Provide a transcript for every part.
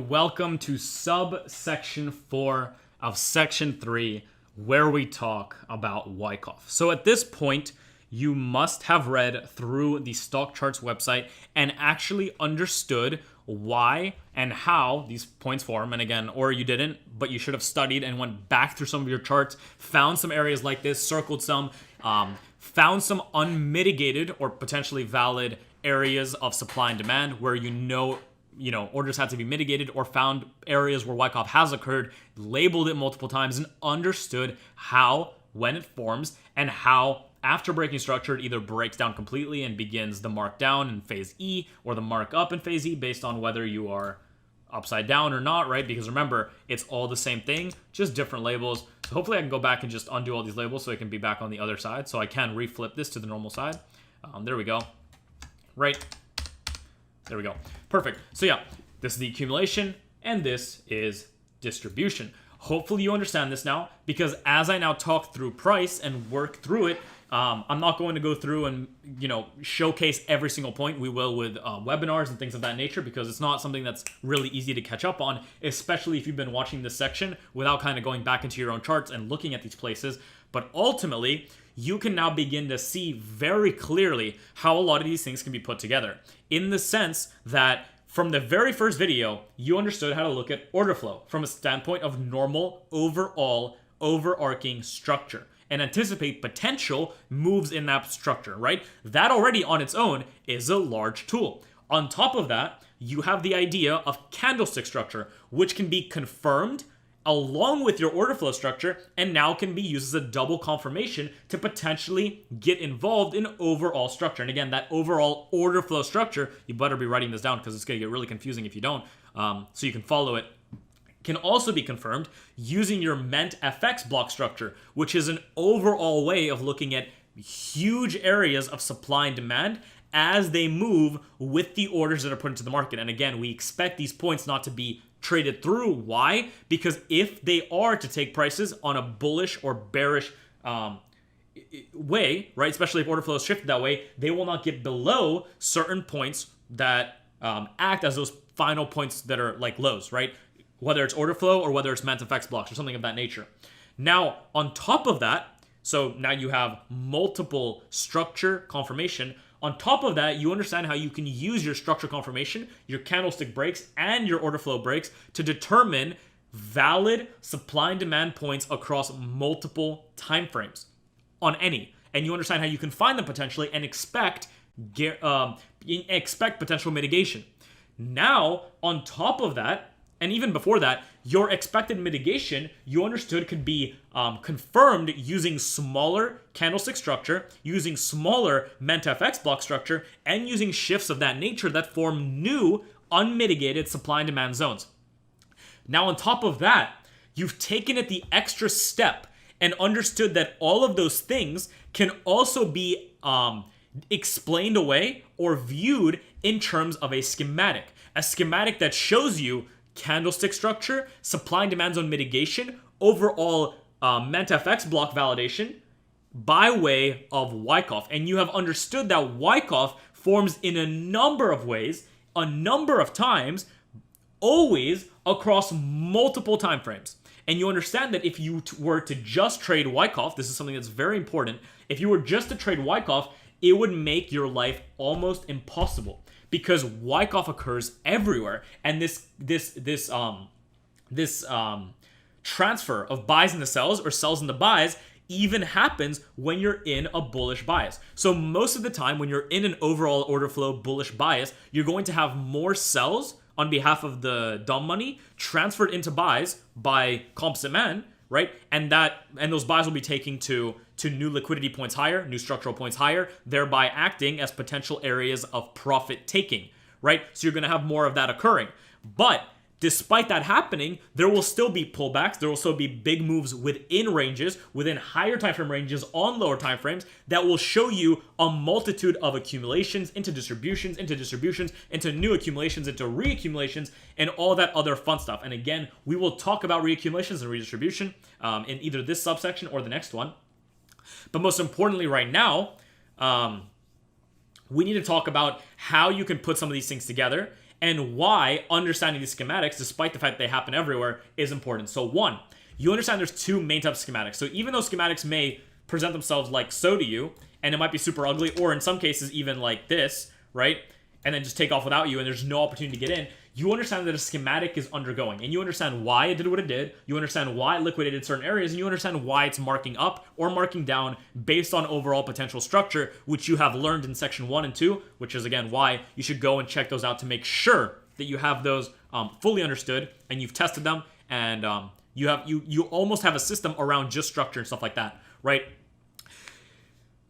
and welcome to subsection 4 of section 3, where we talk about Wyckoff. So at this point, you must have read through the stock charts website and actually understood why and how these points form. And again, or you didn't, but you should have studied and went back through some of your charts, found some areas like this, circled some, found some unmitigated or potentially valid areas of supply and demand where orders had to be mitigated, or found areas where Wyckoff has occurred, labeled it multiple times, and understood how, when it forms, and how after breaking structure, it either breaks down completely and begins the mark down in phase E or the mark up in phase E based on whether you are upside down or not, right? Because remember, it's all the same thing, just different labels. So hopefully I can go back and just undo all these labels so I can be back on the other side. So I can reflip this to the normal side. There we go. Right. There we go. Perfect. So yeah, this is the accumulation and this is distribution. Hopefully you understand this now, because as I now talk through price and work through it, I'm not going to go through and, showcase every single point. We will with webinars and things of that nature, because it's not something that's really easy to catch up on, especially if you've been watching this section without kind of going back into your own charts and looking at these places. But ultimately, you can now begin to see very clearly how a lot of these things can be put together, in the sense that from the very first video, you understood how to look at order flow from a standpoint of normal, overall, overarching structure, and anticipate potential moves in that structure, right? That already on its own is a large tool. On top of that, you have the idea of candlestick structure, which can be confirmed along with your order flow structure, and now can be used as a double confirmation to potentially get involved in overall structure. And again, that overall order flow structure, you better be writing this down because it's going to get really confusing if you don't, so you can follow it, can also be confirmed using your Ment FX block structure, which is an overall way of looking at huge areas of supply and demand as they move with the orders that are put into the market. And again, we expect these points not to be traded through. Why? Because if they are to take prices on a bullish or bearish way, right, especially if order flow is shifted that way, they will not get below certain points that act as those final points that are like lows, right? Whether it's order flow or whether it's Ment FX blocks or something of that nature. Now, on top of that, so now you have multiple structure confirmation. On top of that, you understand how you can use your structure confirmation, your candlestick breaks, and your order flow breaks to determine valid supply and demand points across multiple time frames on any. And you understand how you can find them potentially and expect potential mitigation. Now, on top of that, and even before that, your expected mitigation, you understood, could be confirmed using smaller candlestick structure, using smaller Ment FX block structure, and using shifts of that nature that form new, unmitigated supply and demand zones. Now, on top of that, you've taken it the extra step and understood that all of those things can also be explained away or viewed in terms of a schematic that shows you candlestick structure, supply and demand zone mitigation, overall Ment FX block validation by way of Wyckoff. And you have understood that Wyckoff forms in a number of ways, a number of times, always across multiple time frames. And you understand that if you were to just trade Wyckoff, this is something that's very important, if you were just to trade Wyckoff, it would make your life almost impossible, because Wyckoff occurs everywhere, and this transfer of buys into sells or sells into buys even happens when you're in a bullish bias. So most of the time when you're in an overall order flow bullish bias, you're going to have more sells on behalf of the dumb money transferred into buys by composite man, right? And those buys will be taking to new liquidity points higher, new structural points higher, thereby acting as potential areas of profit taking, right? So you're going to have more of that occurring. But despite that happening, there will still be pullbacks. There will still be big moves within ranges, within higher time frame ranges on lower time frames, that will show you a multitude of accumulations into distributions, into new accumulations, into reaccumulations, and all that other fun stuff. And again, we will talk about reaccumulations and redistribution in either this subsection or the next one. But most importantly right now, we need to talk about how you can put some of these things together And why understanding these schematics, despite the fact they happen everywhere, is important. So one, you understand there's two main types of schematics. So even though schematics may present themselves like so to you, and it might be super ugly, or in some cases even like this, right? And then just take off without you, and there's no opportunity to get in. You understand that a schematic is undergoing, and you understand why it did what it did. You understand why it liquidated certain areas, and you understand why it's marking up or marking down based on overall potential structure, which you have learned in section 1 and 2, which is, again, why you should go and check those out to make sure that you have those fully understood, and you've tested them, and you almost have a system around just structure and stuff like that, right?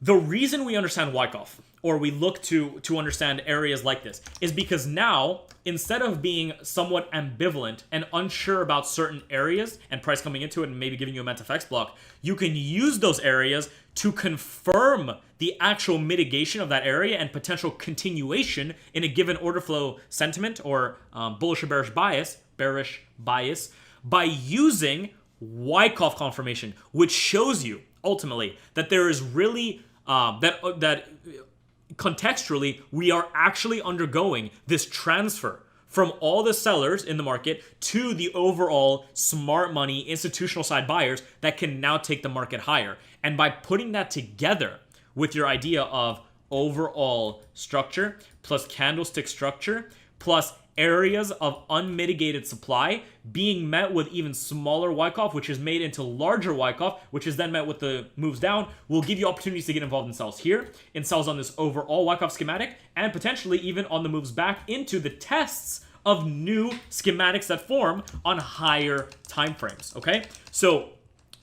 The reason we understand Wyckoff, or we look to understand areas like this, is because now, instead of being somewhat ambivalent and unsure about certain areas and price coming into it and maybe giving you a MetaFX block, you can use those areas to confirm the actual mitigation of that area and potential continuation in a given order flow sentiment or bullish or bearish bias by using Wyckoff confirmation, which shows you ultimately that there is really that contextually we are actually undergoing this transfer from all the sellers in the market to the overall smart money institutional side buyers that can now take the market higher. And by putting that together with your idea of overall structure plus candlestick structure plus areas of unmitigated supply being met with even smaller Wyckoff, which is made into larger Wyckoff, which is then met with the moves down, will give you opportunities to get involved in sells here, in sells on this overall Wyckoff schematic, and potentially even on the moves back into the tests of new schematics that form on higher time frames, okay? So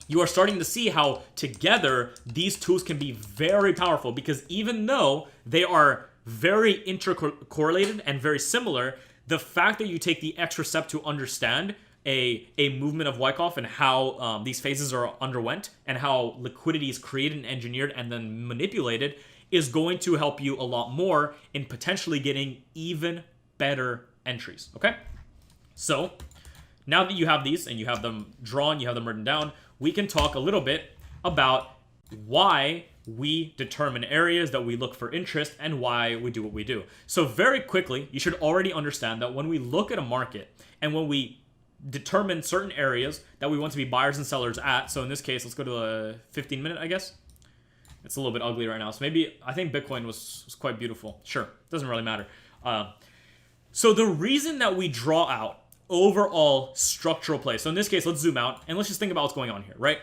you are starting to see how together these tools can be very powerful, because even though they are very intercorrelated and very similar, the fact that you take the extra step to understand a movement of Wyckoff and how these phases are underwent and how liquidity is created and engineered and then manipulated is going to help you a lot more in potentially getting even better entries, okay? So now that you have these and you have them drawn, you have them written down, we can talk a little bit about why we determine areas that we look for interest and why we do what we do. So very quickly, you should already understand that when we look at a market and when we determine certain areas that we want to be buyers and sellers at, so in this case, let's go to a 15-minute, I guess. It's a little bit ugly right now. So maybe, I think Bitcoin was quite beautiful. Sure, doesn't really matter. So the reason that we draw out overall structural play, so in this case, let's zoom out and let's just think about what's going on here, right?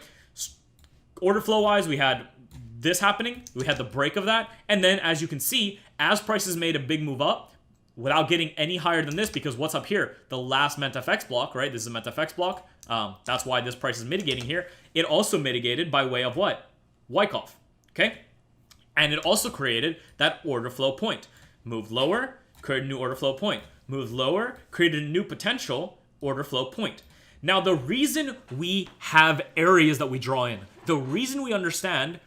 Order flow wise, we had this happening, we had the break of that, and then as you can see, as prices made a big move up, without getting any higher than this, because what's up here? The last MetaFX block, right? This is a MetaFX block. That's why this price is mitigating here. It also mitigated by way of what? Wyckoff, okay? And it also created that order flow point. Moved lower, created a new order flow point. Moved lower, created a new potential order flow point. Now, the reason we have areas that we draw in, the reason we understand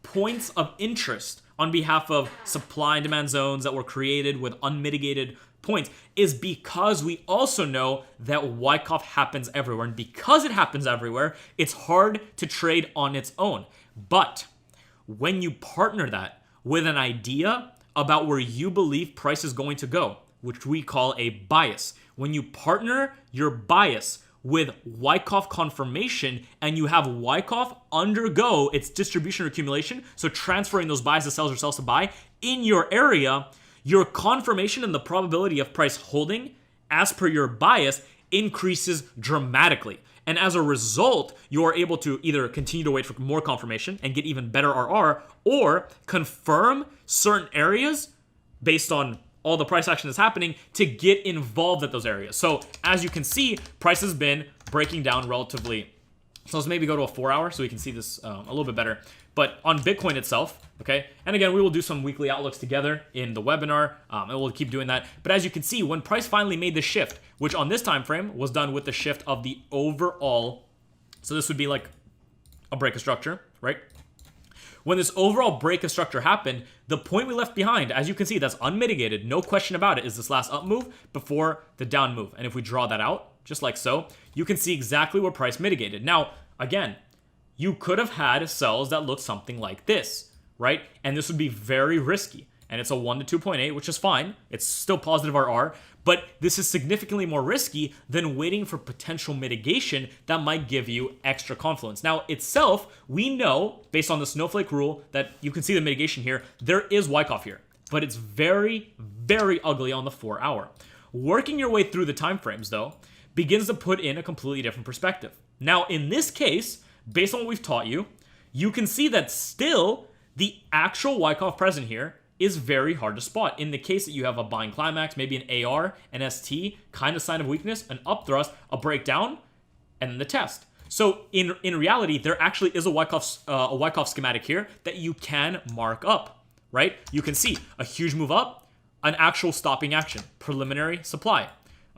points of interest on behalf of supply and demand zones that were created with unmitigated points is because we also know that Wyckoff happens everywhere. And because it happens everywhere, it's hard to trade on its own. But when you partner that with an idea about where you believe price is going to go, which we call a bias, when you partner your bias with Wyckoff confirmation and you have Wyckoff undergo its distribution or accumulation, so transferring those buys to sells or sells to buy in your area, your confirmation and the probability of price holding as per your bias increases dramatically. And as a result, you are able to either continue to wait for more confirmation and get even better RR, or confirm certain areas based on all the price action that's happening to get involved at those areas. So as you can see, price has been breaking down relatively. So let's maybe go to a 4 hour so we can see this a little bit better. But on Bitcoin itself, okay, and again, we will do some weekly outlooks together in the webinar, and we'll keep doing that. But as you can see, when price finally made the shift, which on this time frame was done with the shift of the overall, so this would be like a break of structure, right? When this overall break of structure happened, the point we left behind, as you can see, that's unmitigated, no question about it, is this last up move before the down move. And if we draw that out, just like so, you can see exactly where price mitigated. Now, again, you could have had sells that look something like this, right? And this would be very risky. and it's a 1 to 2.8, which is fine. It's still positive RR, but this is significantly more risky than waiting for potential mitigation that might give you extra confluence. Now, itself, we know, based on the snowflake rule, that you can see the mitigation here, there is Wyckoff here, but it's very, very ugly on the 4 hour. Working your way through the time frames, though, begins to put in a completely different perspective. Now, in this case, based on what we've taught you, you can see that still the actual Wyckoff present here is very hard to spot. In the case that you have a buying climax, maybe an AR, an ST, kind of sign of weakness, an upthrust, a breakdown, and then the test. So in reality, there actually is a Wyckoff schematic here that you can mark up, right? You can see a huge move up, an actual stopping action, preliminary supply.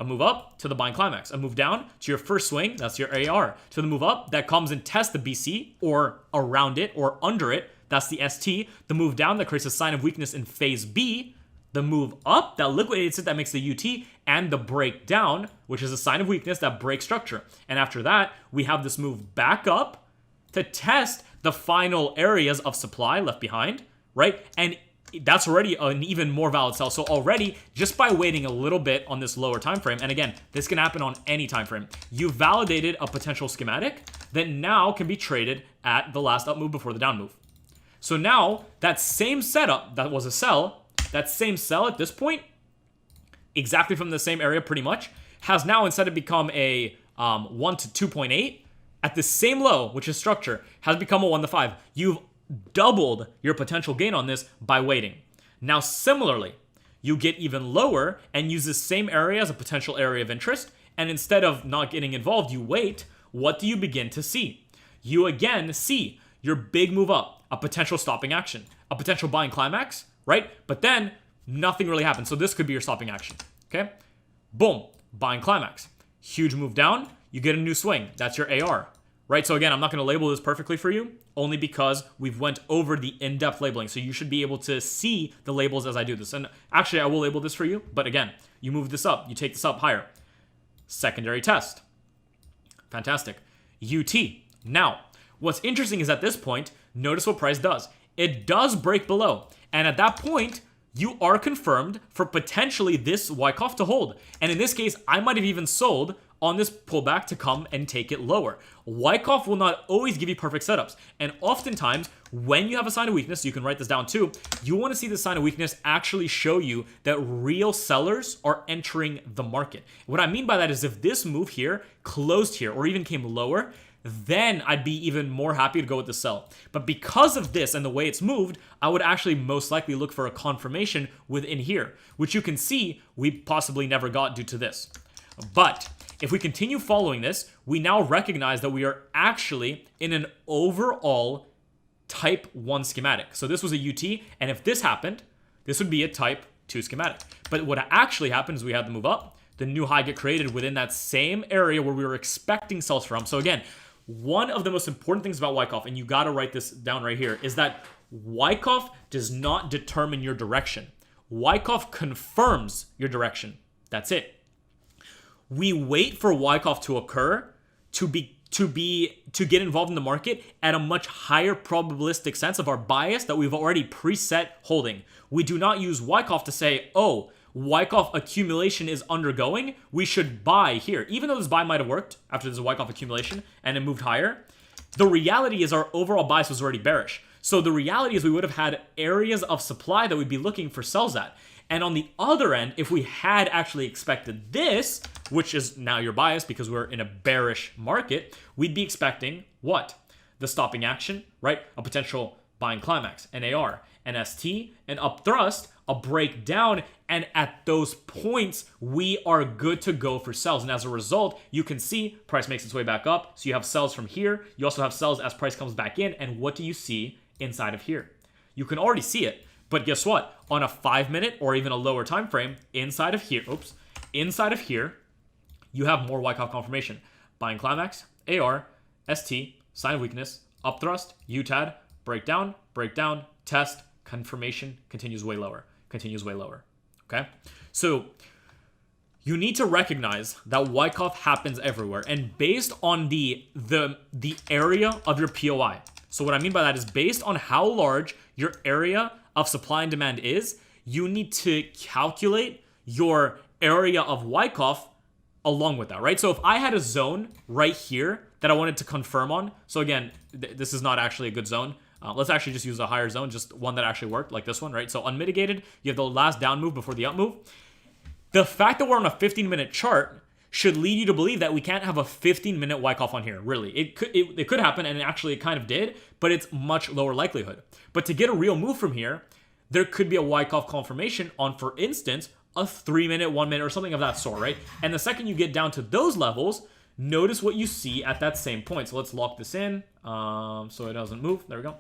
A move up to the buying climax. A move down to your first swing, that's your AR. To the move up, that comes and tests the BC, or around it, or under it, that's the ST. The move down, that creates a sign of weakness in phase B. The move up, that liquidates it, that makes the UT. And the breakdown, which is a sign of weakness, that breaks structure. And after that, we have this move back up to test the final areas of supply left behind, right? And that's already an even more valid sell. So already, just by waiting a little bit on this lower time frame, and again, this can happen on any time frame, you validated a potential schematic that now can be traded at the last up move before the down move. So now, that same setup that was a sell, that same sell at this point, exactly from the same area pretty much, has now, instead of become a 1 to 2.8, at the same low, which is structure, has become a 1 to 5. You've doubled your potential gain on this by waiting. Now, similarly, you get even lower and use the same area as a potential area of interest, and instead of not getting involved, you wait. What do you begin to see? You again see your big move up, a potential stopping action, a potential buying climax, right? But then nothing really happens. So this could be your stopping action, okay? Boom, buying climax. Huge move down, you get a new swing. That's your AR. Right, so again, I'm not going to label this perfectly for you, only because we've went over the in-depth labeling. So you should be able to see the labels as I do this. And actually, I will label this for you. But again, you move this up. You take this up higher. Secondary test. Fantastic. UT. Now, what's interesting is at this point, notice what price does. It does break below. And at that point, you are confirmed for potentially this Wyckoff to hold. And in this case, I might have even sold on this pullback to come and take it lower. Wyckoff will not always give you perfect setups. And oftentimes, when you have a sign of weakness, you can write this down too, you want to see the sign of weakness actually show you that real sellers are entering the market. What I mean by that is if this move here closed here or even came lower, then I'd be even more happy to go with the sell. But because of this and the way it's moved, I would actually most likely look for a confirmation within here, which you can see we possibly never got due to this. But if we continue following this, we now recognize that we are actually in an overall type 1 schematic. So this was a UT, and if this happened, this would be a type 2 schematic. But what actually happened is we had the move up, the new high get created within that same area where we were expecting sells from. So again, one of the most important things about Wyckoff, and you got to write this down right here, is that Wyckoff does not determine your direction. Wyckoff confirms your direction. That's it. We wait for Wyckoff to occur to get involved in the market at a much higher probabilistic sense of our bias that we've already preset holding. We do not use Wyckoff to say, oh, Wyckoff accumulation is undergoing, we should buy here. Even though this buy might have worked after this Wyckoff accumulation and it moved higher, the reality is our overall bias was already bearish. So the reality is we would have had areas of supply that we'd be looking for sells at. And on the other end, if we had actually expected this, which is now your bias because we're in a bearish market, we'd be expecting what? The stopping action, right? A potential buying climax, an AR, an ST, an up thrust, a breakdown, and at those points, we are good to go for sells. And as a result, you can see price makes its way back up. So you have sells from here. You also have sells as price comes back in. And what do you see inside of here? You can already see it. But guess what? On a 5-minute or even a lower time frame, inside of here, you have more Wyckoff confirmation. Buying climax, AR, ST, sign of weakness, up thrust, UTAD, breakdown, test, confirmation, continues way lower. Okay? So you need to recognize that Wyckoff happens everywhere. And based on the area of your POI, So what I mean by that is based on how large your area of supply and demand is, you need to calculate your area of Wyckoff along with that, right? So if I had a zone right here that I wanted to confirm on, so again, this is not actually a good zone. Let's actually just use a higher zone, just one that actually worked, like this one, right? So unmitigated, you have the last down move before the up move. The fact that we're on a 15-minute chart should lead you to believe that we can't have a 15-minute Wyckoff on here, really. It could happen, and actually it kind of did, but it's much lower likelihood. But to get a real move from here, there could be a Wyckoff confirmation on, for instance, a 3-minute, 1 minute, or something of that sort, right? And the second you get down to those levels, notice what you see at that same point. So let's lock this in so it doesn't move. There we go.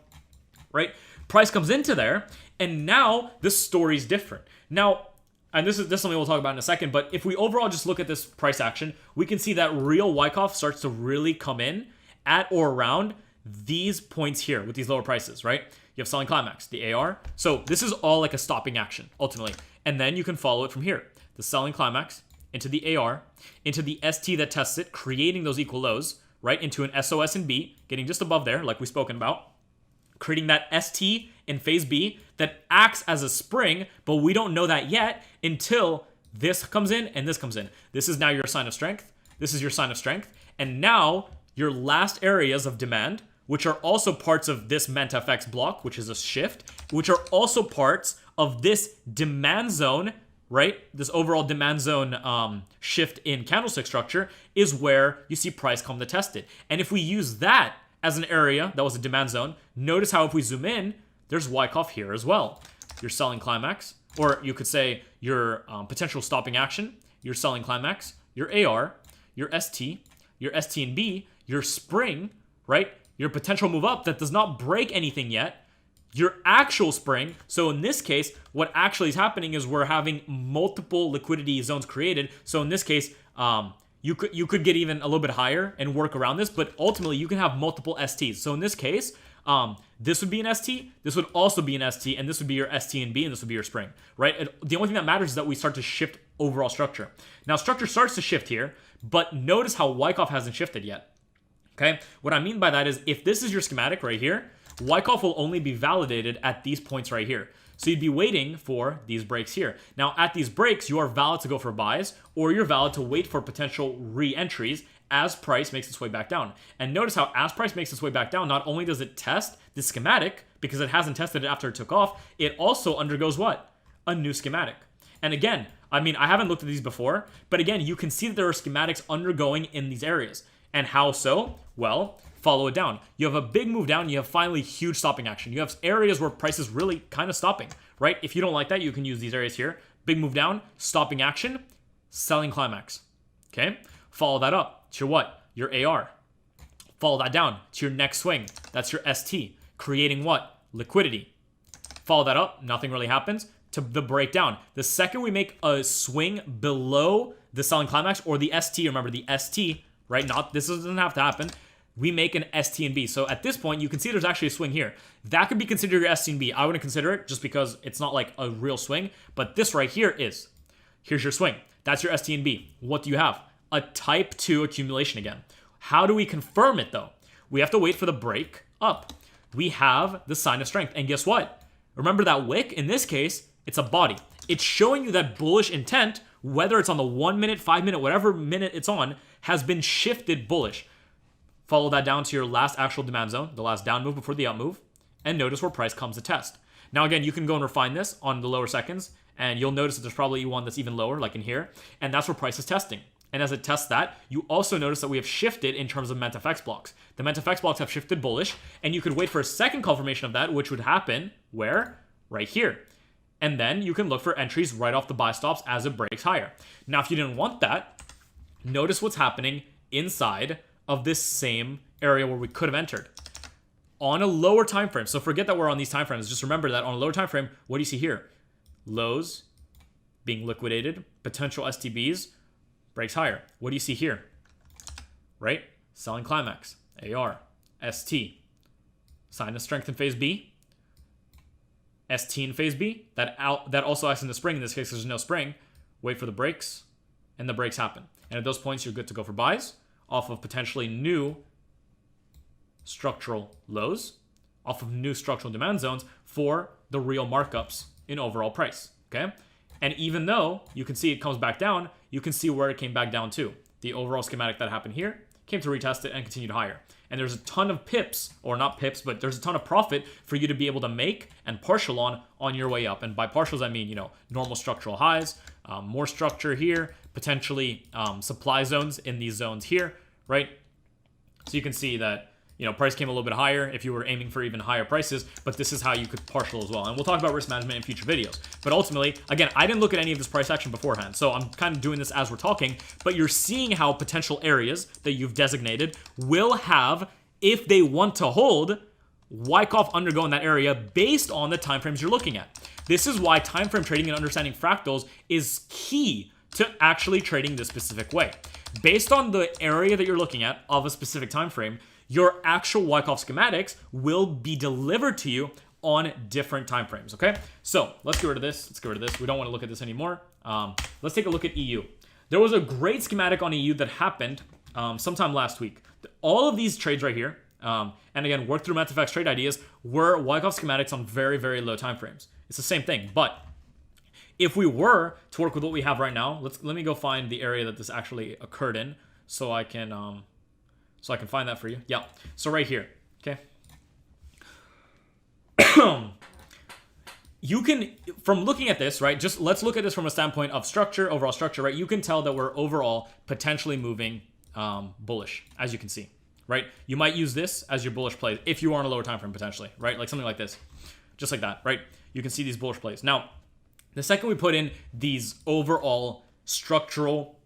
Right? Price comes into there, and now the story's different. Now, and this is something we'll talk about in a second, but if we overall just look at this price action, we can see that real Wyckoff starts to really come in at or around these points here with these lower prices, right? You have selling climax, the AR. So this is all like a stopping action, ultimately. And then you can follow it from here. The selling climax into the AR, into the ST that tests it, creating those equal lows, right? Into an SOS and B, getting just above there, like we've spoken about. Creating that ST in phase B that acts as a spring, but we don't know that yet until this comes in and this comes in. This is now your sign of strength. This is your sign of strength. And now your last areas of demand, which are also parts of this MentFX block, which is a shift, which are also parts of this demand zone, right? This overall demand zone shift in candlestick structure is where you see price come to test it. And if we use that as an area that was a demand zone, notice how if we zoom in, there's Wyckoff here as well. Your selling climax, or you could say your potential stopping action, your selling climax, your AR, your ST and B, your spring, right? Your potential move up that does not break anything yet, your actual spring. So in this case, what actually is happening is we're having multiple liquidity zones created. So in this case, you could get even a little bit higher and work around this, but ultimately you can have multiple STs. So in this case, this would be an ST, this would also be an ST, and this would be your ST and B, and this would be your spring, right? The only thing that matters is that we start to shift overall structure. Now structure starts to shift here, but notice how Wyckoff hasn't shifted yet. Okay, what I mean by that is if this is your schematic right here, Wyckoff will only be validated at these points right here. So you'd be waiting for these breaks here. Now at these breaks, you are valid to go for buys, or you're valid to wait for potential re-entries as price makes its way back down. And notice how as price makes its way back down, not only does it test the schematic, because it hasn't tested it after it took off, it also undergoes what? A new schematic. And again, I mean, I haven't looked at these before, but again, you can see that there are schematics undergoing in these areas. And how so? Well, follow it down. You have a big move down, you have finally huge stopping action. You have areas where price is really kind of stopping, right? If you don't like that, you can use these areas here. Big move down, stopping action, selling climax. Okay? Follow that up to your what? Your AR. Follow that down to your next swing. That's your ST. Creating what? Liquidity. Follow that up, nothing really happens, to the breakdown. The second we make a swing below the selling climax or the ST, remember the ST, right? This doesn't have to happen. We make an ST and B. So at this point, you can see there's actually a swing here. That could be considered your ST and B. I wouldn't consider it just because it's not like a real swing. But this right here is. Here's your swing. That's your ST and B. What do you have? A type 2 accumulation again. How do we confirm it though? We have to wait for the break up. We have the sign of strength. And guess what? Remember that wick? In this case, it's a body. It's showing you that bullish intent, whether it's on the 1 minute, 5 minute, whatever minute it's on, has been shifted bullish. Follow that down to your last actual demand zone, the last down move before the up move, and notice where price comes to test. Now again, you can go and refine this on the lower seconds, and you'll notice that there's probably one that's even lower, like in here, and that's where price is testing. And as it tests that, you also notice that we have shifted in terms of MentFX blocks. The MentFX blocks have shifted bullish, and you could wait for a second confirmation of that, which would happen where? Right here. And then you can look for entries right off the buy stops as it breaks higher. Now, if you didn't want that, notice what's happening inside of this same area where we could have entered on a lower time frame. So forget that we're on these time frames. Just remember that on a lower time frame, what do you see here? Lows being liquidated, potential STBs, breaks higher. What do you see here? Right? Selling climax, AR, ST, sign of strength in phase B, ST in phase B. That also acts in the spring. In this case, there's no spring. Wait for the breaks, and the breaks happen. And at those points, you're good to go for buys off of potentially new structural lows off of new structural demand zones for the real markups in overall price, okay? And even though you can see it comes back down, you can see where it came back down to. The overall schematic that happened here came to retest it and continued higher. And there's a ton of pips, or not pips, but there's a ton of profit for you to be able to make and partial on your way up. And by partials, I mean, normal structural highs, more structure here, potentially supply zones in these zones here, right? So you can see that, price came a little bit higher if you were aiming for even higher prices, but this is how you could partial as well. And we'll talk about risk management in future videos. But ultimately, again, I didn't look at any of this price action beforehand, so I'm kind of doing this as we're talking, but you're seeing how potential areas that you've designated will have, if they want to hold, Wyckoff undergo in that area based on the timeframes you're looking at. This is why timeframe trading and understanding fractals is key to actually trading this specific way. Based on the area that you're looking at of a specific time frame, your actual Wyckoff schematics will be delivered to you on different time frames, okay? So let's get rid of this. We don't want to look at this anymore. Let's take a look at EU. There was a great schematic on EU that happened sometime last week. All of these trades right here, and again, work through MetaFX trade ideas, were Wyckoff schematics on very, very low time frames. It's the same thing, but if we were to work with what we have right now, let me go find the area that this actually occurred in, so I can find that for you. Yeah. So right here, okay. You can, from looking at this, right? Just let's look at this from a standpoint of structure, overall structure, right? You can tell that we're overall potentially moving bullish, as you can see, right? You might use this as your bullish play if you are on a lower time frame potentially, right? Like something like this, just like that, right? You can see these bullish plays. Now, the second we put in these overall structural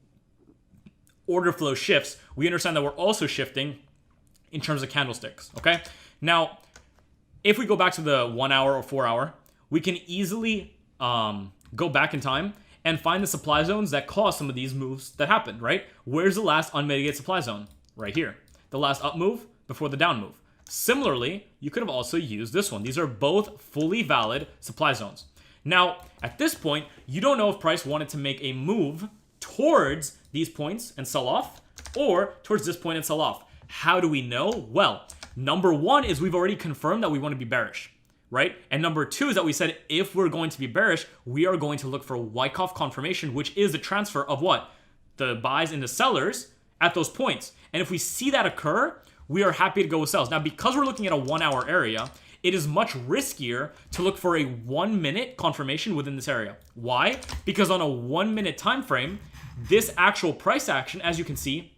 order flow shifts, we understand that we're also shifting in terms of candlesticks, okay? Now, if we go back to the 1 hour or 4 hour, we can easily go back in time and find the supply zones that caused some of these moves that happened, right? Where's the last unmitigated supply zone? Right here. The last up move before the down move. Similarly, you could have also used this one. These are both fully valid supply zones. Now, at this point, you don't know if price wanted to make a move towards these points and sell off, or towards this point and sell off. How do we know? Well, number one is we've already confirmed that we want to be bearish, right? And number two is that we said if we're going to be bearish, we are going to look for Wyckoff confirmation, which is the transfer of what? The buys into sellers at those points. And if we see that occur, we are happy to go with sells. Now, because we're looking at a 1 hour area, it is much riskier to look for a 1 minute confirmation within this area. Why? Because on a 1 minute time frame, this actual price action, as you can see,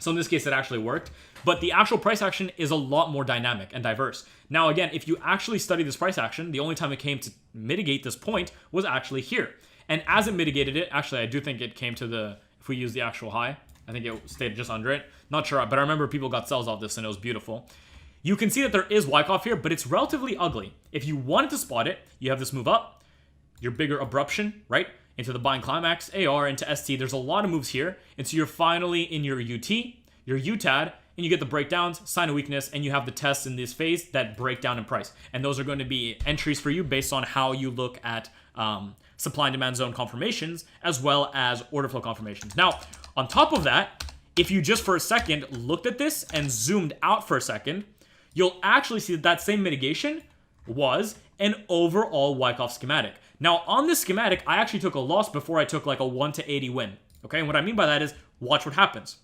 so in this case it actually worked, but the actual price action is a lot more dynamic and diverse. Now again, if you actually study this price action, the only time it came to mitigate this point was actually here. And as it mitigated it, actually I do think it came to the, if we use the actual high, I think it stayed just under it. Not sure, but I remember people got sells off this and it was beautiful. You can see that there is Wyckoff here, but it's relatively ugly. If you wanted to spot it, you have this move up, your bigger abruption, right? Into the buying climax, AR, into ST. There's a lot of moves here. And so you're finally in your UT, your UTAD, and you get the breakdowns, sign of weakness, and you have the tests in this phase that break down in price. And those are going to be entries for you based on how you look at supply and demand zone confirmations, as well as order flow confirmations. Now, on top of that, if you just for a second looked at this and zoomed out for a second, you'll actually see that that same mitigation was an overall Wyckoff schematic. Now, on this schematic, I actually took a loss before I took like a 1 to 80 win. Okay, and what I mean by that is, watch what happens.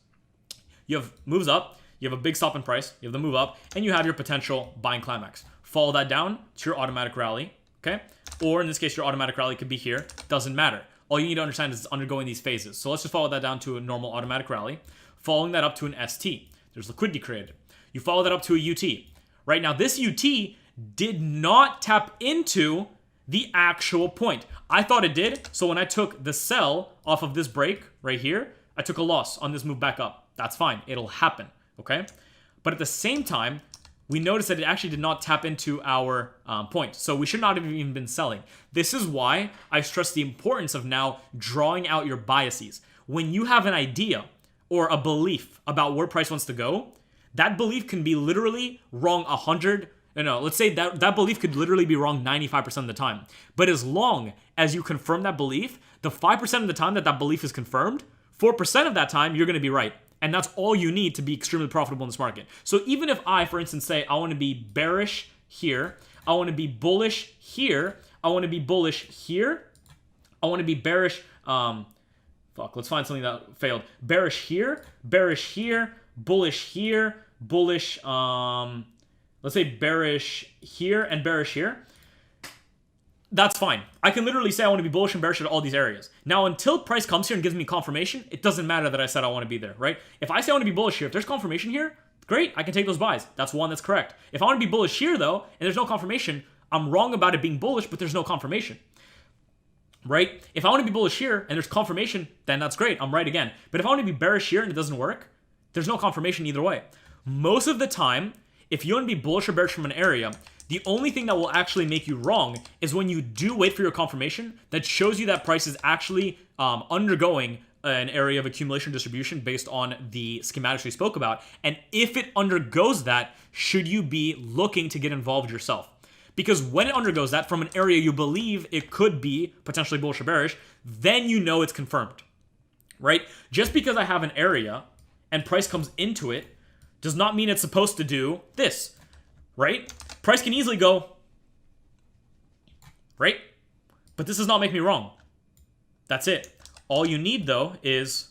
You have moves up, you have a big stop in price, you have the move up, and you have your potential buying climax. Follow that down to your automatic rally, okay? Or in this case, your automatic rally could be here, doesn't matter. All you need to understand is it's undergoing these phases. So let's just follow that down to a normal automatic rally, following that up to an ST. There's liquidity created. You follow that up to a UT. Right now, this UT did not tap into the actual point. I thought it did, so when I took the sell off of this break right here, I took a loss on this move back up. That's fine, it'll happen, okay? But at the same time, we noticed that it actually did not tap into our point, so we should not have even been selling. This is why I stress the importance of now drawing out your biases. When you have an idea or a belief about where price wants to go, that belief can be literally wrong let's say that belief could literally be wrong 95% of the time. But as long as you confirm that belief, the 5% of the time that that belief is confirmed, 4% of that time, you're going to be right. And that's all you need to be extremely profitable in this market. So even if I, for instance, say I want to be bearish here. I want to be bullish here. I want to be bullish here. I want to be bearish. Let's find something that failed. Bearish here, bullish here, bullish, let's say bearish here and bearish here. That's fine. I can literally say I want to be bullish and bearish at all these areas. Now, until price comes here and gives me confirmation, it doesn't matter that I said I want to be there, right? If I say I want to be bullish here, if there's confirmation here, great, I can take those buys. That's one that's correct. If I want to be bullish here, though, and there's no confirmation, I'm wrong about it being bullish, but there's no confirmation, right? If I want to be bullish here and there's confirmation, then that's great. I'm right again. But if I want to be bearish here and it doesn't work, there's no confirmation either way. Most of the time, if you want to be bullish or bearish from an area, the only thing that will actually make you wrong is when you do wait for your confirmation that shows you that price is actually undergoing an area of accumulation distribution based on the schematics we spoke about. And if it undergoes that, should you be looking to get involved yourself? Because when it undergoes that from an area you believe it could be potentially bullish or bearish, then you know it's confirmed, right? Just because I have an area and price comes into it does not mean it's supposed to do this, right? Price can easily go, right? But this does not make me wrong. That's it. All you need, though, is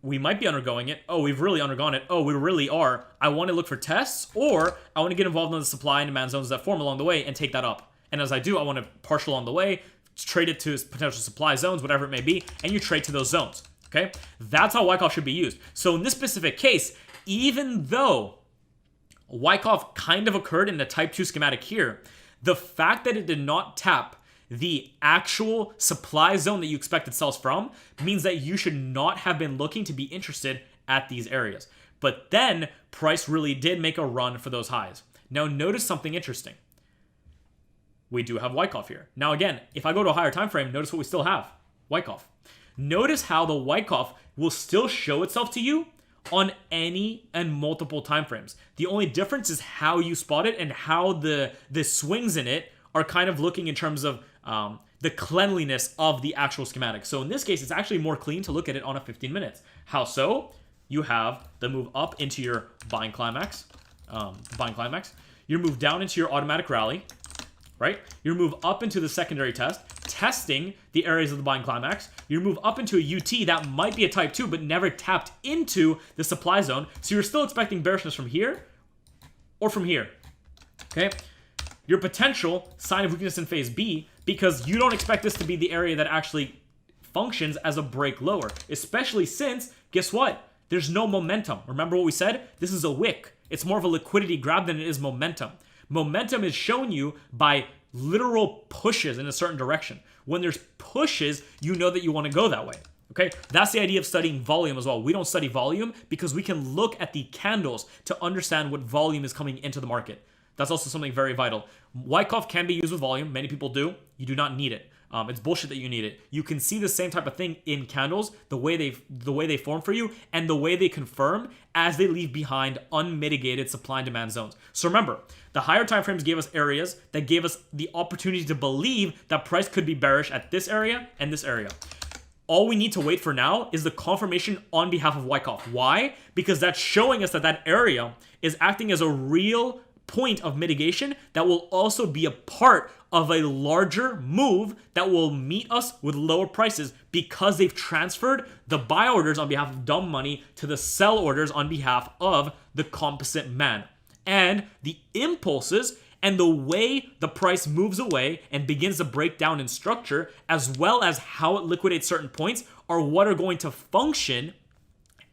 we might be undergoing it. Oh, we've really undergone it. Oh, we really are. I want to look for tests, or I want to get involved in the supply and demand zones that form along the way and take that up. And as I do, I want to partial on the way, trade it to potential supply zones, whatever it may be, and you trade to those zones, okay? That's how Wyckoff should be used. So in this specific case, even though Wyckoff kind of occurred in the type 2 schematic here, the fact that it did not tap the actual supply zone that you expected sells from means that you should not have been looking to be interested at these areas. But then price really did make a run for those highs. Now notice something interesting. We do have Wyckoff here. Now again, if I go to a higher time frame, notice what we still have. Wyckoff. Notice how the Wyckoff will still show itself to you on any and multiple time frames. The only difference is how you spot it and how the swings in it are kind of looking in terms of the cleanliness of the actual schematic. So in this case, it's actually more clean to look at it on a 15 minutes. How so? You have the move up into your buying climax, your move down into your automatic rally, right? Your move up into the secondary test, testing the areas of the buying climax. You move up into a UT that might be a type 2, but never tapped into the supply zone. So you're still expecting bearishness from here or from here, okay? Your potential sign of weakness in phase B, because you don't expect this to be the area that actually functions as a break lower, especially since, guess what? There's no momentum. Remember what we said? This is a wick. It's more of a liquidity grab than it is momentum. Momentum is shown you by literal pushes in a certain direction. When there's pushes, you know that you want to go that way. Okay, that's the idea of studying volume as well. We don't study volume because we can look at the candles to understand what volume is coming into the market. That's also something very vital. Wyckoff can be used with volume. Many people do. You do not need it. It's bullshit that you need it. You can see the same type of thing in candles, the way they form for you, and the way they confirm as they leave behind unmitigated supply and demand zones. So remember, the higher time frames gave us areas that gave us the opportunity to believe that price could be bearish at this area and this area. All we need to wait for now is the confirmation on behalf of Wyckoff. Why? Because that's showing us that that area is acting as a real point of mitigation that will also be a part of a larger move that will meet us with lower prices because they've transferred the buy orders on behalf of dumb money to the sell orders on behalf of the composite man. And the impulses and the way the price moves away and begins to break down in structure, as well as how it liquidates certain points, are what are going to function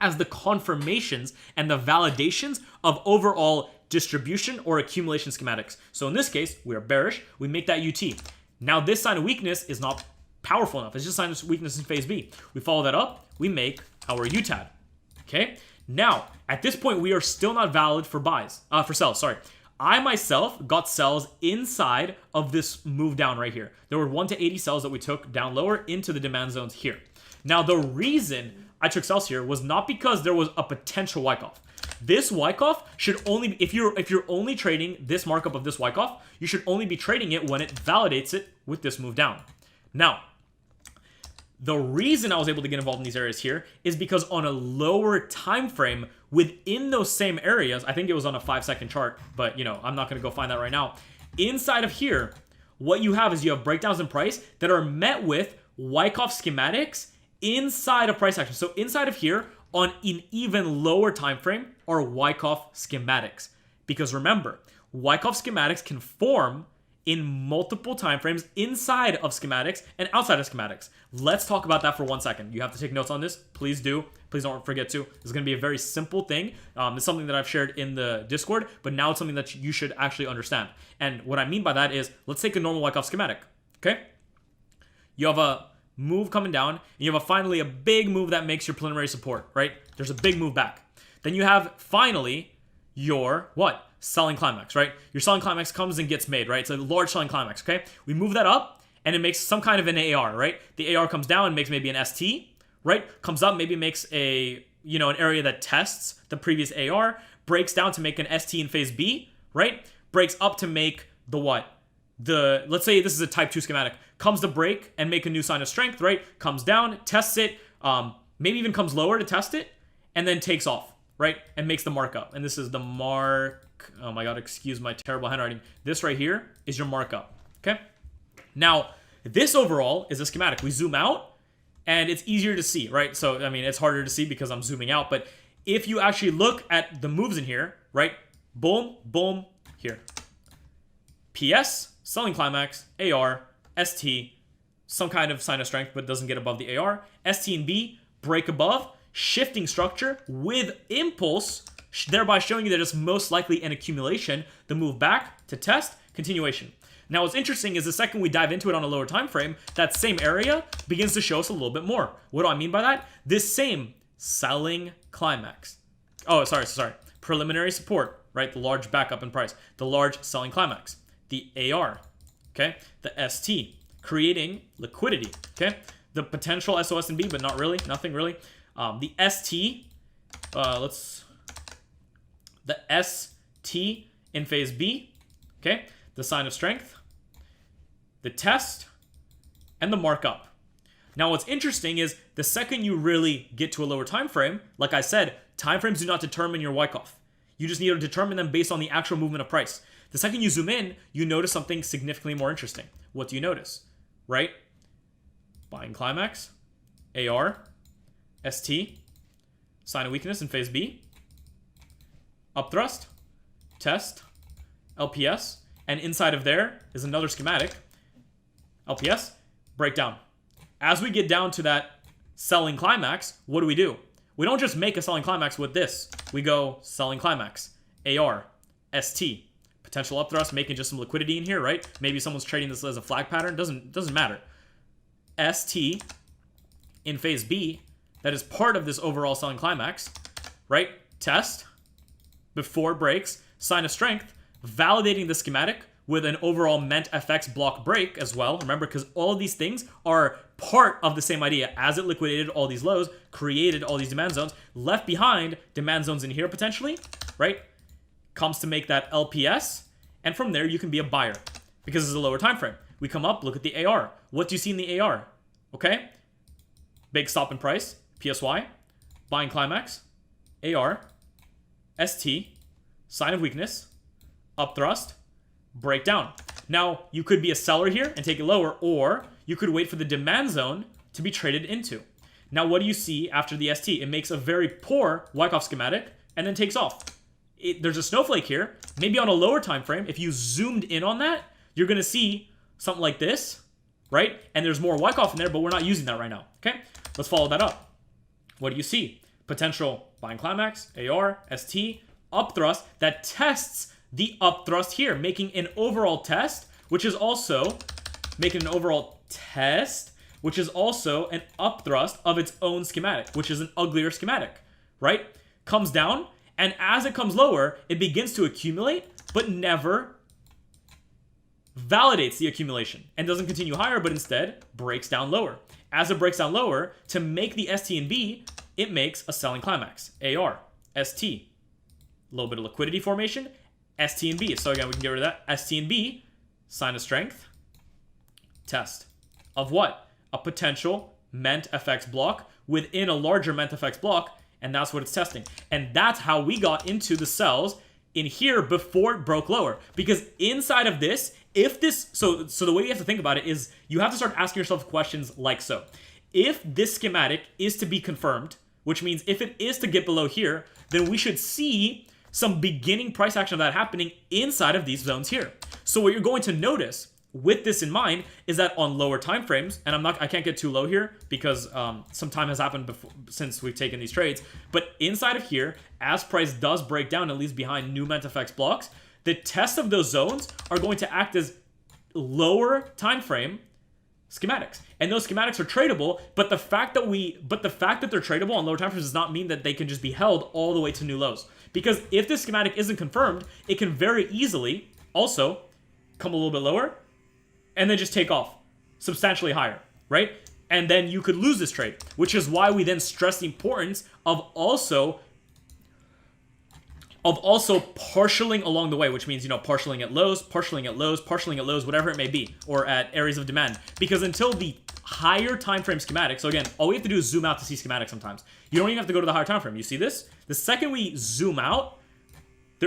as the confirmations and the validations of overall distribution or accumulation schematics. So in this case, we are bearish. We make that UT. Now this sign of weakness is not powerful enough. It's just a sign of weakness in phase B. We follow that up. We make our UTAD. Okay. Now at this point, we are still not valid for buys. For sells. Sorry. I myself got sells inside of this move down right here. There were 1 to 80 sells that we took down lower into the demand zones here. Now the reason I took sells here was not because there was a potential Wyckoff. This Wyckoff should only, if you're only trading this markup of this Wyckoff, you should only be trading it when it validates it with this move down. Now, the reason I was able to get involved in these areas here is because on a lower time frame within those same areas, I think it was on a 5-second chart, but I'm not going to go find that right now. Inside of here, what you have is you have breakdowns in price that are met with Wyckoff schematics inside of price action. So inside of here, on an even lower time frame, are Wyckoff schematics. Because remember, Wyckoff schematics can form in multiple time frames inside of schematics and outside of schematics. Let's talk about that for 1 second. You have to take notes on this. Please do. Please don't forget to. It's going to be a very simple thing. It's something that I've shared in the Discord, but now it's something that you should actually understand. And what I mean by that is, let's take a normal Wyckoff schematic, okay? You have a move coming down, and you have finally a big move that makes your preliminary support, right? There's a big move back. Then you have finally your, what? Selling climax, right? Your selling climax comes and gets made, right? It's a large selling climax, okay? We move that up, and it makes some kind of an AR, right? The AR comes down and makes maybe an ST, right? Comes up, maybe makes a, an area that tests the previous AR, breaks down to make an ST in phase B, right? Breaks up to make the what? Let's say this is a type 2 schematic. Comes to break and make a new sign of strength, right? Comes down, tests it, maybe even comes lower to test it, and then takes off, right? And makes the markup. And this is the mark. Oh my God, excuse my terrible handwriting. This right here is your markup, okay? Now, this overall is a schematic. We zoom out, and it's easier to see, right? So, I mean, it's harder to see because I'm zooming out, but if you actually look at the moves in here, right? Boom, boom, here. PS, selling climax, AR, ST, some kind of sign of strength, but doesn't get above the AR. ST and B, break above, shifting structure with impulse, thereby showing you that it's most likely an accumulation, the move back to test, continuation. Now what's interesting is the second we dive into it on a lower time frame, that same area begins to show us a little bit more. What do I mean by that? This same selling climax. Oh, sorry. Preliminary support, right? The large backup in price. The large selling climax. The AR, okay? The ST, creating liquidity, okay? The potential SOS and B, but not really, nothing really. The ST, the ST in phase B, okay? The sign of strength, the test, and the markup. Now what's interesting is the second you really get to a lower time frame, like I said, time frames do not determine your Wyckoff. You just need to determine them based on the actual movement of price. The second you zoom in, you notice something significantly more interesting. What do you notice? Right? Buying climax, AR, ST, sign of weakness in phase B, upthrust, test, LPS, and inside of there is another schematic, LPS, breakdown. As we get down to that selling climax, what do? We don't just make a selling climax with this. We go selling climax, AR, ST, potential upthrust, making just some liquidity in here, right? Maybe someone's trading this as a flag pattern, doesn't matter. ST in phase B, that is part of this overall selling climax, right? Test, before breaks, sign of strength, validating the schematic with an overall meant FX block break as well. Remember, because all of these things are part of the same idea. As it liquidated all these lows, created all these demand zones, left behind demand zones in here potentially, right? Comes to make that LPS, and from there you can be a buyer because it's a lower time frame. We come up, look at the AR. What do you see in the AR? Okay, big stop in price, PSY, buying climax, AR, ST, sign of weakness, upthrust, breakdown. Now, you could be a seller here and take it lower, or you could wait for the demand zone to be traded into. Now, what do you see after the ST? It makes a very poor Wyckoff schematic and then takes off. There's a snowflake here. Maybe on a lower time frame, if you zoomed in on that, you're going to see something like this, right? And there's more Wyckoff in there, but we're not using that right now, okay? Let's follow that up. What do you see? Potential buying climax, AR, ST, upthrust that tests the upthrust here, making an overall test, which is also making an overall test, which is also an upthrust of its own schematic, which is an uglier schematic, right? Comes down, and as it comes lower, it begins to accumulate, but never validates the accumulation and doesn't continue higher, but instead breaks down lower. As it breaks down lower, to make the ST and B, it makes a selling climax, AR, ST, a little bit of liquidity formation, ST and B. So again, we can get rid of that. ST and B, sign of strength, test of what? A potential meant FX block within a larger meant FX block, and that's what it's testing. And that's how we got into the sells in here before it broke lower. Because inside of this, if this, so the way you have to think about it is you have to start asking yourself questions like so. If this schematic is to be confirmed, which means if it is to get below here, then we should see some beginning price action of that happening inside of these zones here. So what you're going to notice with this in mind is that on lower time frames, and I can't get too low here because some time has happened before, since we've taken these trades, but inside of here, as price does break down and leaves behind new MetaFX blocks, the test of those zones are going to act as lower time frame schematics, and those schematics are tradable. But the fact that they're tradable on lower time frames does not mean that they can just be held all the way to new lows. Because if this schematic isn't confirmed, it can very easily also come a little bit lower and then just take off substantially higher, right? And then you could lose this trade, which is why we then stress the importance of also partialing along the way, which means, partialing at lows, partialing at lows, partialing at lows, whatever it may be, or at areas of demand. Because until the higher time frame schematic, so again, all we have to do is zoom out to see schematics sometimes. You don't even have to go to the higher time frame. You see this? The second we zoom out,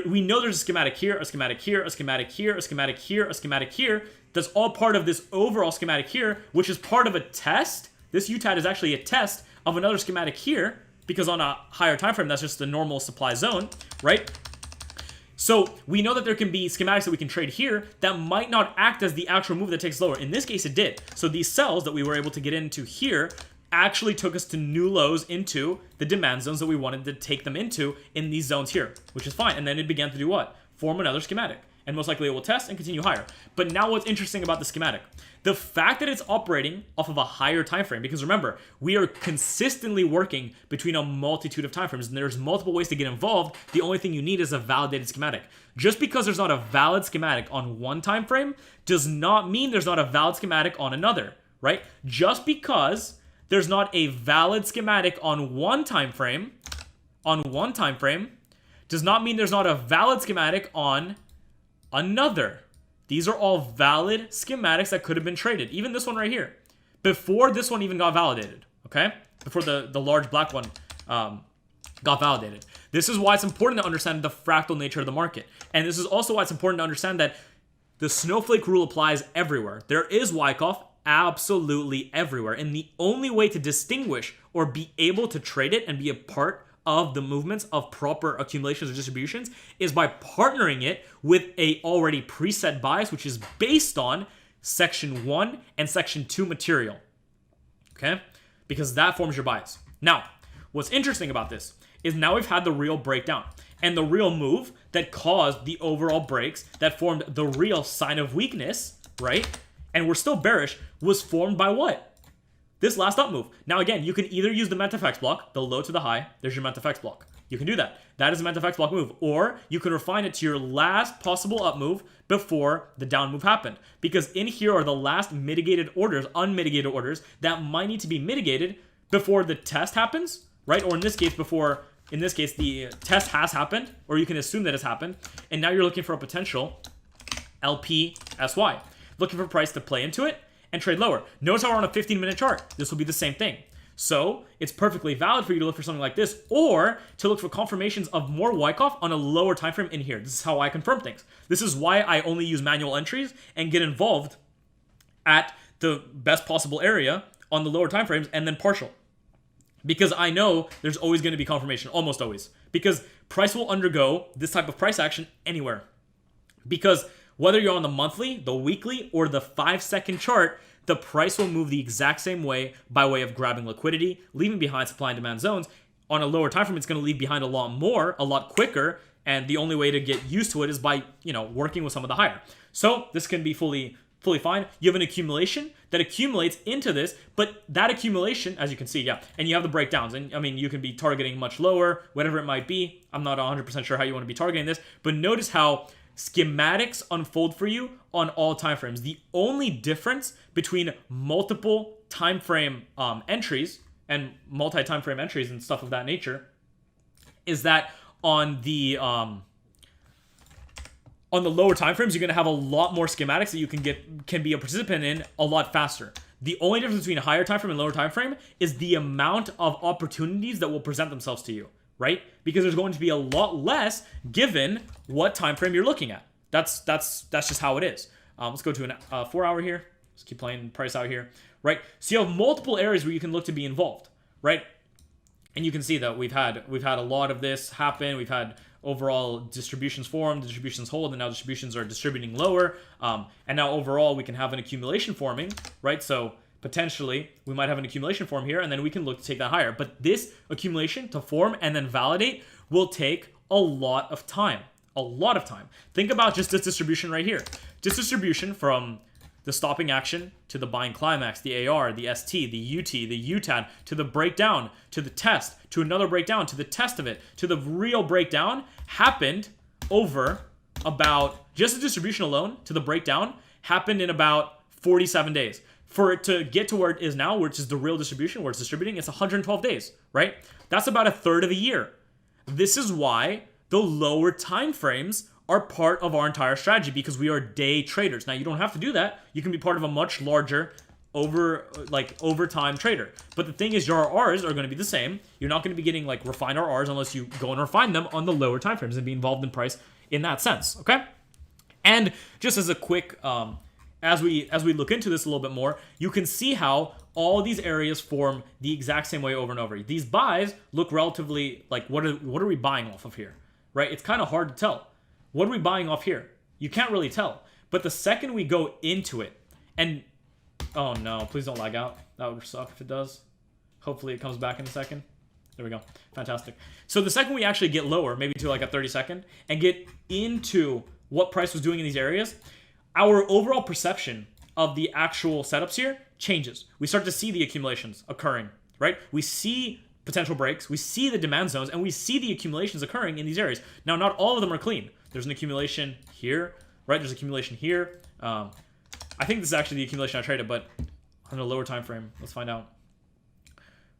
we know there's a schematic here, a schematic here, a schematic here, a schematic here, a schematic here. That's all part of this overall schematic here, which is part of a test. This UTAD is actually a test of another schematic here, because on a higher time frame, that's just the normal supply zone, right? So we know that there can be schematics that we can trade here that might not act as the actual move that takes lower. In this case, it did. So these sells that we were able to get into here actually took us to new lows into the demand zones that we wanted to take them into in these zones here, which is fine. And then it began to do what? Form another schematic. And most likely it will test and continue higher. But now what's interesting about the schematic? The fact that it's operating off of a higher time frame, because remember, we are consistently working between a multitude of time frames, and there's multiple ways to get involved. The only thing you need is a validated schematic. Just because there's not a valid schematic on one time frame does not mean there's not a valid schematic on another, right? Just because there's not a valid schematic on one time frame, does not mean there's not a valid schematic on another. These are all valid schematics that could have been traded. Even this one right here. Before this one even got validated. Okay? Before the large black one got validated. This is why it's important to understand the fractal nature of the market. And this is also why it's important to understand that the snowflake rule applies everywhere. There is Wyckoff absolutely everywhere. And the only way to distinguish or be able to trade it and be a part of the movements of proper accumulations or distributions is by partnering it with a already preset bias, which is based on section 1 and section 2 material. Okay? Because that forms your bias. Now, what's interesting about this is now we've had the real breakdown and the real move that caused the overall breaks that formed the real sign of weakness, right? And we're still bearish, was formed by what? This last up move. Now again, you can either use the MetaFX block, the low to the high, there's your MetaFX block. You can do that. That is a MetaFX block move. Or you can refine it to your last possible up move before the down move happened. Because in here are the last mitigated orders, unmitigated orders, that might need to be mitigated before the test happens, right? Or in this case, the test has happened, or you can assume that it's happened. And now you're looking for a potential LPSY. Looking for price to play into it and trade lower. Notice how we're on a 15-minute chart. This will be the same thing. So it's perfectly valid for you to look for something like this, or to look for confirmations of more Wyckoff on a lower time frame in here. This is how I confirm things. This is why I only use manual entries and get involved at the best possible area on the lower time frames and then partial. Because I know there's always going to be confirmation, almost always. Because price will undergo this type of price action anywhere. Because whether you're on the monthly, the weekly, or the 5-second chart, the price will move the exact same way by way of grabbing liquidity, leaving behind supply and demand zones. On a lower time frame, it's going to leave behind a lot more, a lot quicker, and the only way to get used to it is by, working with some of the higher. So this can be fully fine. You have an accumulation that accumulates into this, but that accumulation, as you can see, and you have the breakdowns, and I mean, you can be targeting much lower, whatever it might be. I'm not 100% sure how you want to be targeting this, but notice how schematics unfold for you on all time frames. The only difference between multiple time frame entries and multi-time frame entries and stuff of that nature is that on the lower time frames, you're going to have a lot more schematics that you can be a participant in a lot faster. The only difference between a higher time frame and lower time frame is the amount of opportunities that will present themselves to you, right? Because there's going to be a lot less given what time frame you're looking at. That's just how it is. Let's go to a 4 hour here. Let's keep playing price out here, right? So you have multiple areas where you can look to be involved, right? And you can see that we've had a lot of this happen. We've had overall distributions form, distributions hold, and now distributions are distributing lower. And now overall we can have an accumulation forming, right? So potentially we might have an accumulation form here, and then we can look to take that higher. But this accumulation to form and then validate will take a lot of time. A lot of time. Think about just this distribution right here. This distribution from the stopping action to the buying climax, the AR, the ST, the UT, the UTAD, to the breakdown, to the test, to another breakdown, to the test of it, to the real breakdown happened over about, just the distribution alone to the breakdown happened in about 47 days. For it to get to where it is now, which is the real distribution, where it's distributing, it's 112 days, right? That's about a third of the year. This is why the lower time frames are part of our entire strategy, because we are day traders. Now, you don't have to do that. You can be part of a much larger overtime trader. But the thing is, your RRs are going to be the same. You're not going to be getting like refined RRs unless you go and refine them on the lower time frames and be involved in price in that sense, okay? And just as a quick, as we look into this a little bit more, you can see how all these areas form the exact same way over and over. These buys look relatively like, what are we buying off of here, right? It's kind of hard to tell. What are we buying off here? You can't really tell. But the second we go into it, and oh no, please don't lag out. That would suck if it does. Hopefully it comes back in a second. There we go. Fantastic. So the second we actually get lower, maybe to like a 30-second, and get into what price was doing in these areas, our overall perception of the actual setups here changes. We start to see the accumulations occurring, right? We see potential breaks, we see the demand zones, and we see the accumulations occurring in these areas. Now, not all of them are clean. There's an accumulation here, right? There's accumulation here. I think this is actually the accumulation I traded, but on a lower time frame. Let's find out.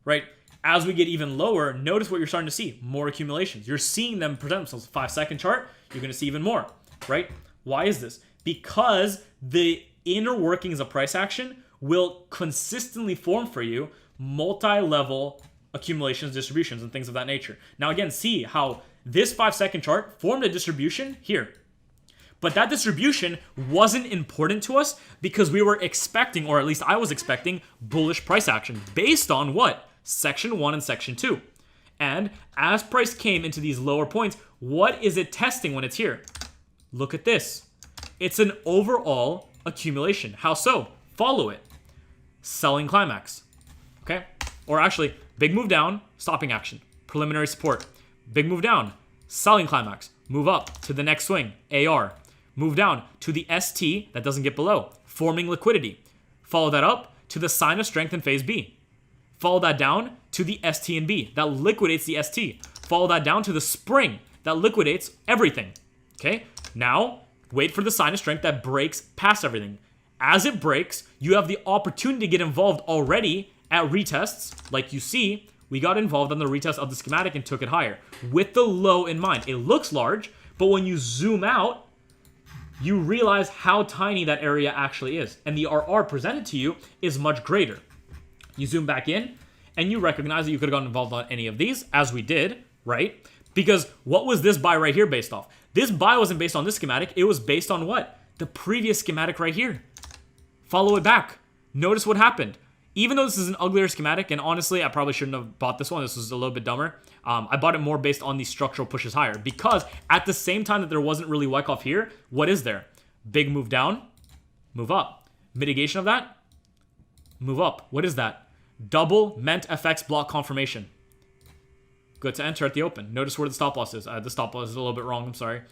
Right? As we get even lower, notice what you're starting to see. More accumulations. You're seeing them present themselves. 5-second chart, you're going to see even more, right? Why is this? Because the inner workings of price action will consistently form for you multi-level accumulations, distributions, and things of that nature. Now, again, see how this 5-second chart formed a distribution here. But that distribution wasn't important to us because we were expecting, or at least I was expecting, bullish price action based on what? Section 1 and Section 2. And as price came into these lower points, what is it testing when it's here? Look at this. It's an overall accumulation. How so? Follow it. Selling climax. Okay? Or actually, big move down, stopping action. Preliminary support. Big move down, selling climax. Move up to the next swing, AR. Move down to the ST that doesn't get below, forming liquidity. Follow that up to the sign of strength in phase B. Follow that down to the ST and B that liquidates the ST. Follow that down to the spring that liquidates everything. Okay? Now, wait for the sign of strength that breaks past everything. As it breaks, you have the opportunity to get involved already at retests. Like you see, we got involved on the retest of the schematic and took it higher with the low in mind. It looks large, but when you zoom out, you realize how tiny that area actually is. And the RR presented to you is much greater. You zoom back in, and you recognize that you could have gotten involved on any of these, as we did, right? Because what was this buy right here based off? This buy wasn't based on this schematic. It was based on what? The previous schematic right here. Follow it back. Notice what happened. Even though this is an uglier schematic, and honestly, I probably shouldn't have bought this one. This was a little bit dumber. I bought it more based on the structural pushes higher, because at the same time that there wasn't really Wyckoff here, what is there? Big move down, move up. Mitigation of that, move up. What is that? Double Ment FX block confirmation. Good to enter at the open. Notice where the stop loss is. The stop loss is a little bit wrong. I'm sorry.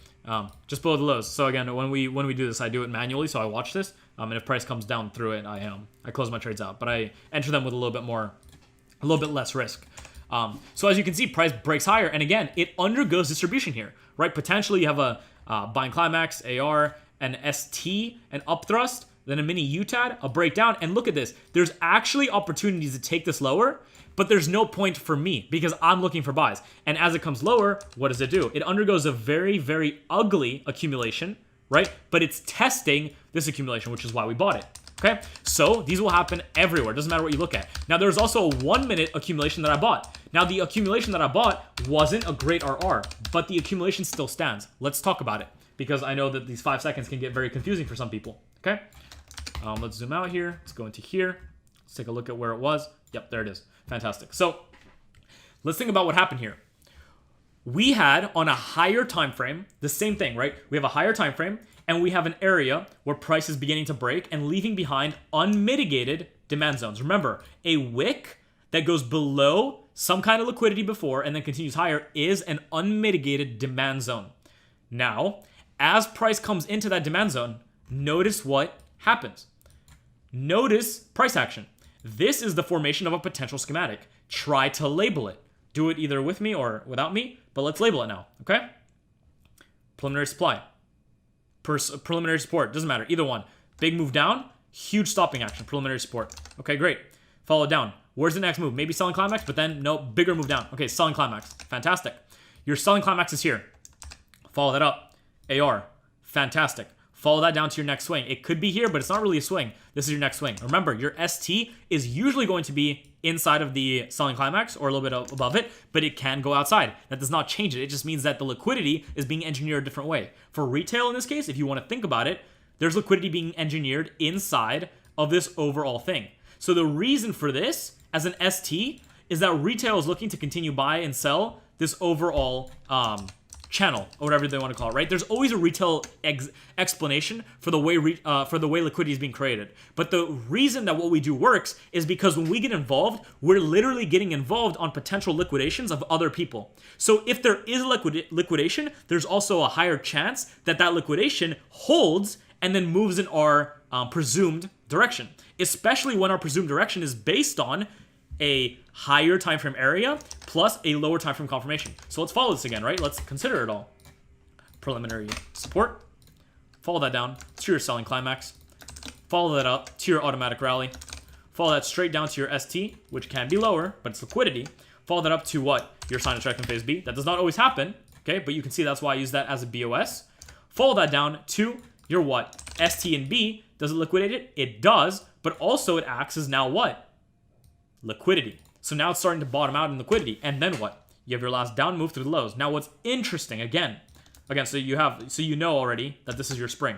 Just below the lows. So again, when we do this, I do it manually. So I watch this, and if price comes down through it, I close my trades out. But I enter them with a little bit less risk. So as you can see, price breaks higher, and again, it undergoes distribution here, right? Potentially you have a buying climax, AR, an ST, an upthrust, then a mini UTAD, a breakdown, and look at this. There's actually opportunities to take this lower, but there's no point for me because I'm looking for buys. And as it comes lower, what does it do? It undergoes a very, very ugly accumulation, right? But it's testing this accumulation, which is why we bought it. Okay, so these will happen everywhere. Doesn't matter what you look at. Now, there's also a 1 minute accumulation that I bought. Now, the accumulation that I bought wasn't a great RR, but the accumulation still stands. Let's talk about it, because I know that these 5 seconds can get very confusing for some people. Okay, let's zoom out here. Let's go into here. Let's take a look at where it was. Yep, there it is. Fantastic. So let's think about what happened here. We had on a higher time frame the same thing, right? We have a higher time frame, and we have an area where price is beginning to break and leaving behind unmitigated demand zones. Remember, a wick that goes below some kind of liquidity before and then continues higher is an unmitigated demand zone. Now, as price comes into that demand zone, notice what happens. Notice price action. This is the formation of a potential schematic. Try to label it. Do it either with me or without me, but let's label it now, okay? Preliminary supply. Preliminary support, doesn't matter, either one. Big move down, huge stopping action, preliminary support. Okay, great. Follow down. Where's the next move? Maybe selling climax, but then no, bigger move down. Okay, selling climax, fantastic. Your selling climax is here. Follow that up. AR, fantastic. Follow that down to your next swing. It could be here, but it's not really a swing. This is your next swing. Remember, your ST is usually going to be inside of the selling climax or a little bit above it, but it can go outside. That does not change it. It just means that the liquidity is being engineered a different way. For retail in this case, if you want to think about it, there's liquidity being engineered inside of this overall thing. So the reason for this as an ST is that retail is looking to continue buy and sell this overall channel or whatever they want to call it, right? There's always a retail explanation for the way liquidity is being created. But the reason that what we do works is because when we get involved, we're literally getting involved on potential liquidations of other people. So if there is a liquidation, there's also a higher chance that that liquidation holds and then moves in our presumed direction, especially when our presumed direction is based on a higher time frame area plus a lower time frame confirmation. So let's follow this again, right? Let's consider it all. Preliminary support. Follow that down to your selling climax. Follow that up to your automatic rally. Follow that straight down to your ST, which can be lower, but it's liquidity. Follow that up to what? Your sign of strike in phase B. That does not always happen, okay? But you can see that's why I use that as a BOS. Follow that down to your what? ST and B. Does it liquidate it? It does, but also it acts as now what? Liquidity. So now it's starting to bottom out in liquidity. And then what? You have your last down move through the lows. Now what's interesting, again, so you know already that this is your spring.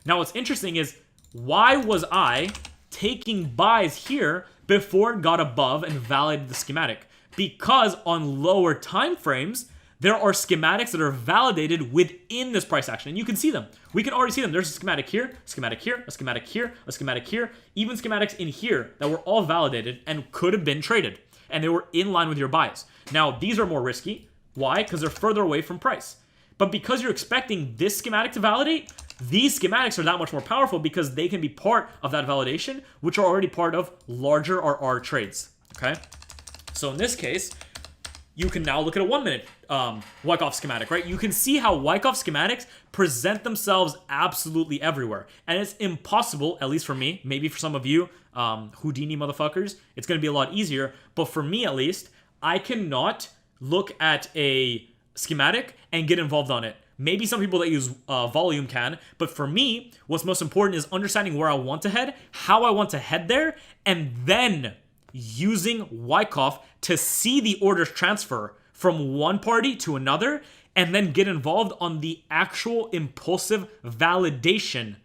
Now what's interesting is, why was I taking buys here before it got above and validated the schematic? Because on lower time frames, there are schematics that are validated within this price action. And you can see them. We can already see them. There's a schematic here, a schematic here, a schematic here, a schematic here, even schematics in here that were all validated and could have been traded. And they were in line with your buys. Now, these are more risky. Why? Because they're further away from price. But because you're expecting this schematic to validate, these schematics are that much more powerful because they can be part of that validation, which are already part of larger RR trades. Okay? So in this case, you can now look at a 1 minute Wyckoff schematic, right? You can see how Wyckoff schematics present themselves absolutely everywhere. And it's impossible, at least for me, maybe for some of you, Houdini motherfuckers, it's going to be a lot easier. But for me, at least, I cannot look at a schematic and get involved on it. Maybe some people that use volume can, but for me, what's most important is understanding where I want to head, how I want to head there, and then using Wyckoff to see the orders transfer from one party to another and then get involved on the actual impulsive validation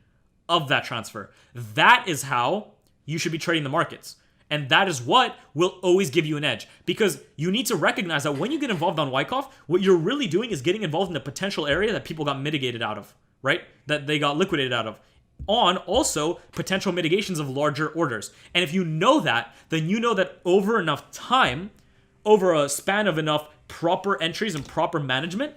of that transfer. That is how you should be trading the markets. And that is what will always give you an edge, because you need to recognize that when you get involved on Wyckoff, what you're really doing is getting involved in the potential area that people got mitigated out of, right? That they got liquidated out of. On also potential mitigations of larger orders. And if you know that, then you know that over enough time, over a span of enough proper entries and proper management,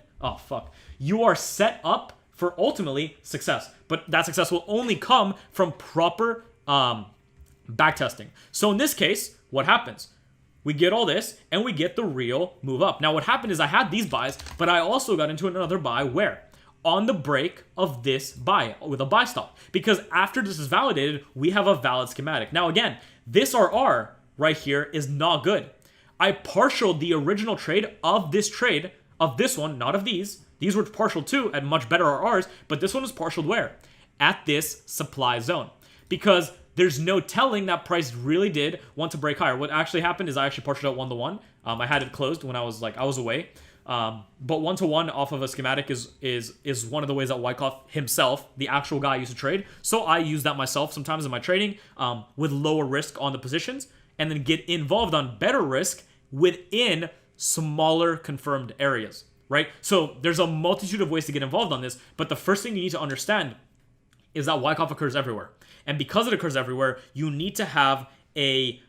you are set up for ultimately success. But that success will only come from proper backtesting. So in this case, what happens? We get all this and we get the real move up. Now what happened is I had these buys, but I also got into another buy where? On the break of this buy with a buy stop, because after this is validated, we have a valid schematic. Now again, this RR right here is not good. I partialed the original trade of this one, not of these. These were partial too at much better RRs, but this one was partialed where? At this supply zone, because there's no telling that price really did want to break higher. What actually happened is I actually partialed out 1-to-1. I had it closed when I was away. But 1-to-1 off of a schematic is one of the ways that Wyckoff himself, the actual guy, used to trade. So I use that myself sometimes in my trading with lower risk on the positions, and then get involved on better risk within smaller confirmed areas, right? So there's a multitude of ways to get involved on this, but the first thing you need to understand is that Wyckoff occurs everywhere. And because it occurs everywhere, you need to have a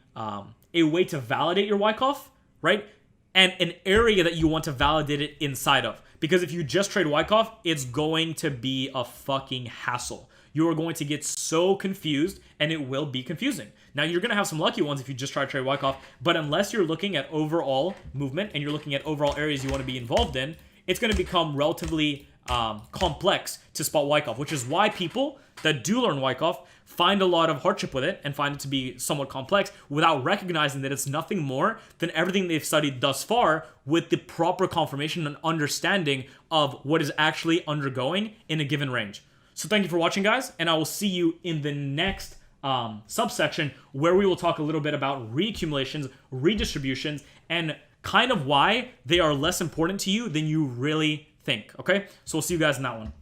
way to validate your Wyckoff, right? And an area that you want to validate it inside of. Because if you just trade Wyckoff, it's going to be a fucking hassle. You are going to get so confused, and it will be confusing. Now, you're going to have some lucky ones if you just try to trade Wyckoff, but unless you're looking at overall movement and you're looking at overall areas you want to be involved in, it's going to become relatively complex to spot Wyckoff, which is why people that do learn Wyckoff find a lot of hardship with it and find it to be somewhat complex without recognizing that it's nothing more than everything they've studied thus far with the proper confirmation and understanding of what is actually undergoing in a given range. So thank you for watching, guys, and I will see you in the next subsection where we will talk a little bit about reaccumulations, redistributions, and kind of why they are less important to you than you really think, okay? So we'll see you guys in that one.